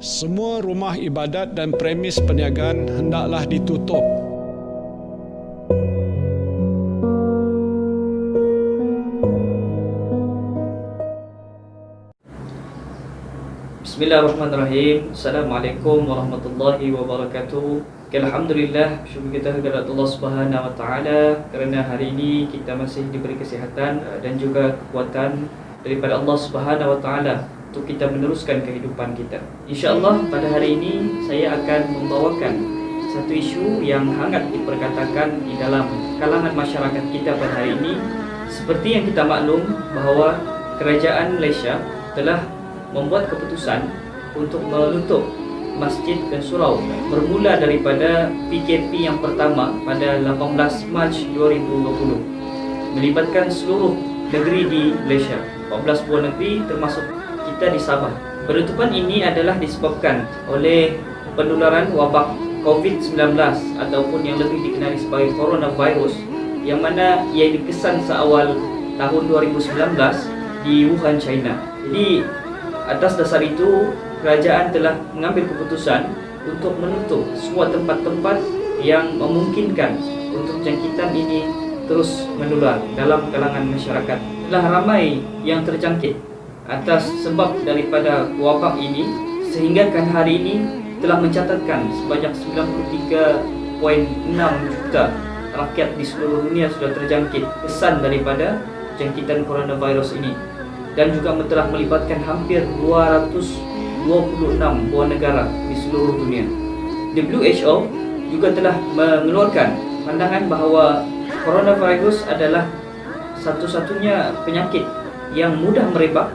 Semua rumah ibadat dan premis perniagaan hendaklah ditutup. Bismillahirrahmanirrahim. Assalamualaikum warahmatullahi wabarakatuh. Alhamdulillah, syukur kita kepada Allah Subhanahu wa taala kerana hari ini kita masih diberi kesihatan dan juga kekuatan daripada Allah Subhanahu wa taala untuk kita meneruskan kehidupan kita. Insya-Allah pada hari ini saya akan membawakan satu isu yang hangat diperkatakan di dalam kalangan masyarakat kita pada hari ini. Seperti yang kita maklum bahawa kerajaan Malaysia telah membuat keputusan untuk menutup masjid dan surau bermula daripada PKP yang pertama pada 18 Mac 2020 melibatkan seluruh negeri di Malaysia, 14 buah negeri termasuk kita di Sabah. Penutupan ini adalah disebabkan oleh penularan wabak COVID-19 ataupun yang lebih dikenali sebagai coronavirus, yang mana ia dikesan seawal tahun 2019 di Wuhan, China. Jadi atas dasar itu, kerajaan telah mengambil keputusan untuk menutup semua tempat-tempat yang memungkinkan untuk jangkitan ini terus menular dalam kalangan masyarakat. Telah ramai yang terjangkit atas sebab daripada wabak ini, sehingga kan hari ini telah mencatatkan sebanyak 93.6 juta rakyat di seluruh dunia sudah terjangkit kesan daripada jangkitan coronavirus ini, dan juga telah melibatkan hampir 226 buah negara di seluruh dunia. WHO juga telah mengeluarkan pandangan bahawa coronavirus adalah satu-satunya penyakit yang mudah merebak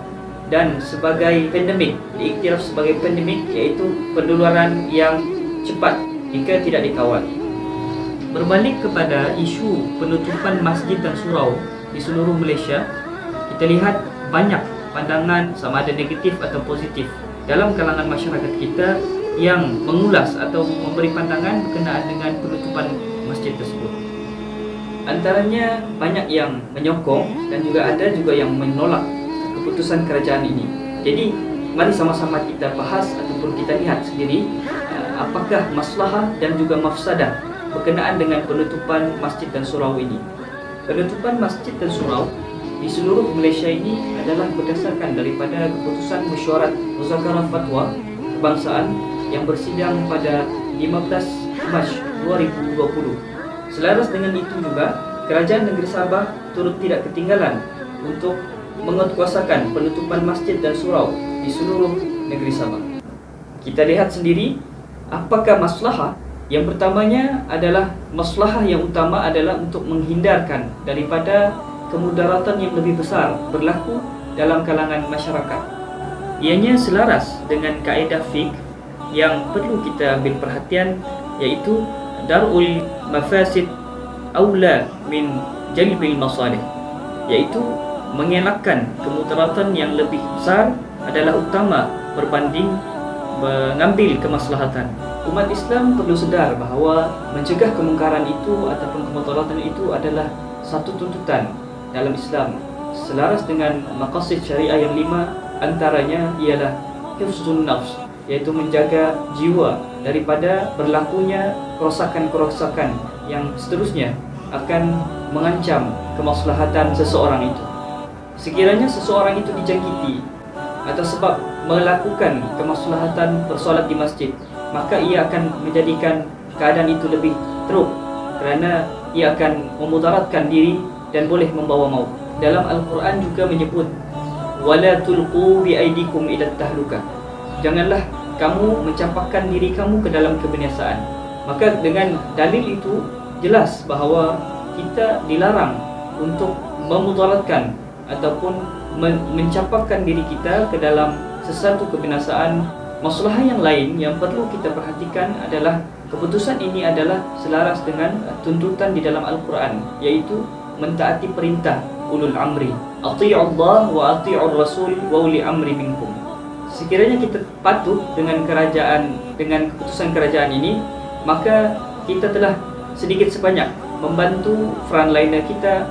dan sebagai pandemik, diiktiraf sebagai pandemik, iaitu penularan yang cepat jika tidak dikawal. Berbalik kepada isu penutupan masjid dan surau di seluruh Malaysia, kita lihat banyak pandangan sama ada negatif atau positif dalam kalangan masyarakat kita yang mengulas atau memberi pandangan berkenaan dengan penutupan masjid tersebut. Antaranya banyak yang menyokong dan juga ada juga yang menolak keputusan kerajaan ini. Jadi mari sama-sama kita bahas ataupun kita lihat sendiri apakah maslahah dan juga mafsadah berkenaan dengan penutupan masjid dan surau ini. Penutupan masjid dan surau di seluruh Malaysia ini adalah berdasarkan daripada keputusan Mesyuarat Muzakarah Fatwa Kebangsaan yang bersidang pada 15 Mac 2020. Selaras dengan itu juga, Kerajaan Negeri Sabah turut tidak ketinggalan untuk menguatkuasakan penutupan masjid dan surau di seluruh negeri Sabah. Kita lihat sendiri apakah maslahah. Yang pertamanya adalah maslahah yang utama adalah untuk menghindarkan daripada kemudaratan yang lebih besar berlaku dalam kalangan masyarakat. Ianya selaras dengan kaedah fiqh yang perlu kita ambil perhatian, iaitu dar'ul mafasid aula min jalbil masalih, iaitu mengelakkan kemudaratan yang lebih besar adalah utama berbanding mengambil kemaslahatan. Umat Islam perlu sedar bahawa mencegah kemungkaran itu ataupun kemudaratan itu adalah satu tuntutan dalam Islam, selaras dengan maqasid syariah yang 5, antaranya ialah hifzun nafs, iaitu menjaga jiwa daripada berlakunya kerosakan-kerosakan yang seterusnya akan mengancam kemaslahatan seseorang itu. Sekiranya seseorang itu dijangkiti atas sebab melakukan kemaslahatan bersolat di masjid, maka ia akan menjadikan keadaan itu lebih teruk kerana ia akan memudaratkan diri dan boleh membawa maut. Dalam Al-Quran juga menyebut wala tulqu biaidikum ila tahlukah, janganlah kamu mencampakkan diri kamu ke dalam kebinasaan. Maka dengan dalil itu jelas bahawa kita dilarang untuk memudaratkan ataupun mencampakkan diri kita ke dalam sesuatu kebinasaan. Masalah yang lain yang perlu kita perhatikan adalah keputusan ini adalah selaras dengan tuntutan di dalam Al-Quran, iaitu mentaati perintah ulul amri, ati'ullah wa ati'ur rasul wa uli amri minkum. Sekiranya kita patuh dengan keputusan kerajaan ini, maka kita telah sedikit sebanyak membantu frontliner kita,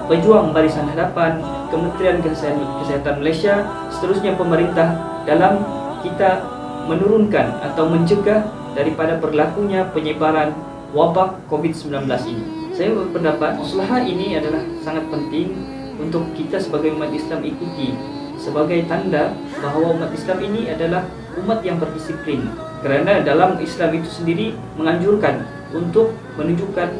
pejuang barisan hadapan, Kementerian Kesihatan Malaysia, seterusnya pemerintah dalam kita menurunkan atau mencegah daripada berlakunya penyebaran wabak COVID-19 ini. Saya berpendapat usaha ini adalah sangat penting untuk kita sebagai umat Islam ikuti sebagai tanda bahawa umat Islam ini adalah umat yang berdisiplin. Kerana dalam Islam itu sendiri menganjurkan untuk menunjukkan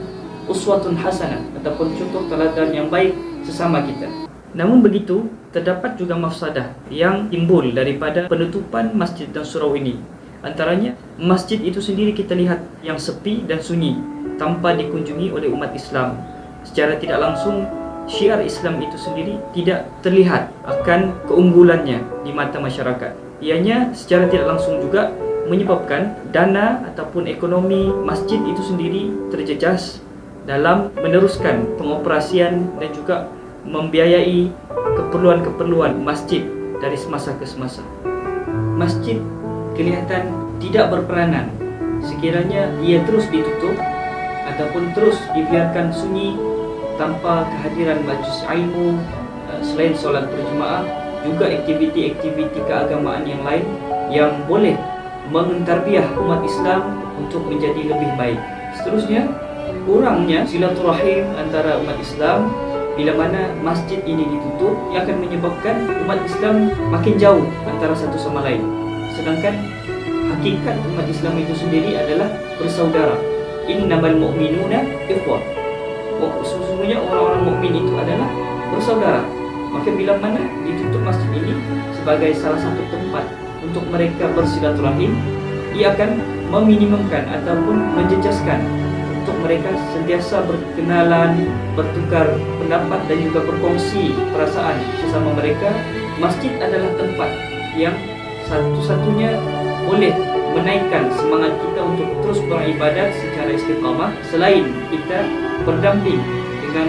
uswatun hasanah ataupun contoh teladan yang baik sesama kita. Namun begitu, terdapat juga mafsadah yang timbul daripada penutupan masjid dan surau ini. Antaranya, masjid itu sendiri kita lihat yang sepi dan sunyi tanpa dikunjungi oleh umat Islam. Secara tidak langsung, syiar Islam itu sendiri tidak terlihat akan keunggulannya di mata masyarakat. Ianya secara tidak langsung juga menyebabkan dana ataupun ekonomi masjid itu sendiri terjejas dalam meneruskan pengoperasian dan juga membiayai keperluan-keperluan masjid dari semasa ke semasa. Masjid kelihatan tidak berperanan sekiranya ia terus ditutup ataupun terus dibiarkan sunyi tanpa kehadiran majlis ilmu, selain solat berjemaah, juga aktiviti-aktiviti keagamaan yang lain yang boleh mentarbiah umat Islam untuk menjadi lebih baik. Seterusnya, kurangnya silaturahim antara umat Islam bila mana masjid ini ditutup, ia akan menyebabkan umat Islam makin jauh antara satu sama lain. Sedangkan hakikat umat Islam itu sendiri adalah bersaudara. Innamal mu'minuna ikhwah. Sesungguhnya orang-orang mukmin itu adalah bersaudara. Maka bila mana ditutup masjid ini sebagai salah satu tempat untuk mereka bersilaturahim, ia akan meminimumkan ataupun menjejaskan untuk mereka sentiasa berkenalan, bertukar pendapat dan juga berkongsi perasaan sesama mereka. Masjid adalah tempat yang satu-satunya boleh menaikkan semangat kita untuk terus beribadat secara istiqamah, selain kita berdamping dengan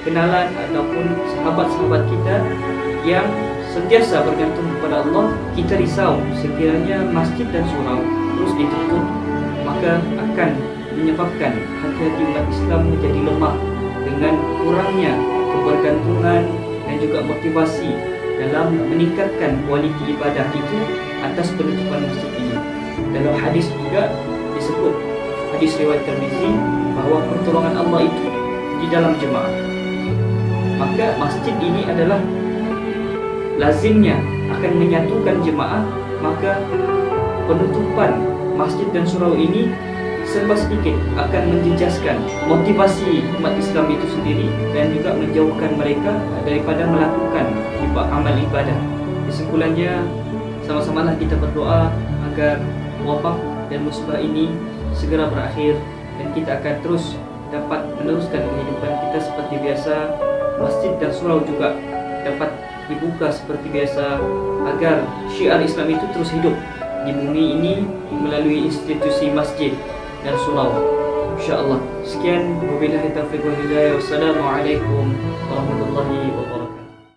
kenalan ataupun sahabat-sahabat kita yang sentiasa bergantung kepada Allah. Kita risau sekiranya masjid dan surau terus ditutup, maka akan menyebabkan hati-hati umat Islam menjadi lemah dengan kurangnya kebergantungan dan juga motivasi dalam meningkatkan kualiti ibadah itu atas penutupan masjid ini. Dalam hadis juga disebut, hadis riwayat Tirmizi, bahawa pertolongan Allah itu di dalam jemaah. Maka masjid ini adalah lazimnya akan menyatukan jemaah, maka penutupan masjid dan surau ini serba sedikit akan menjejaskan motivasi umat Islam itu sendiri dan juga menjauhkan mereka daripada melakukan amal ibadah. Kesimpulannya, sama-samalah kita berdoa agar wabak dan musibah ini segera berakhir dan kita akan terus dapat meneruskan kehidupan kita seperti biasa. Masjid dan surau juga dapat dibuka seperti biasa agar syiar Islam itu terus hidup di bumi ini melalui institusi masjid dan surau. InsyaAllah. Sekian, wabillahi taufiq wal hidayah. Wassalamualaikum warahmatullahi wabarakatuh.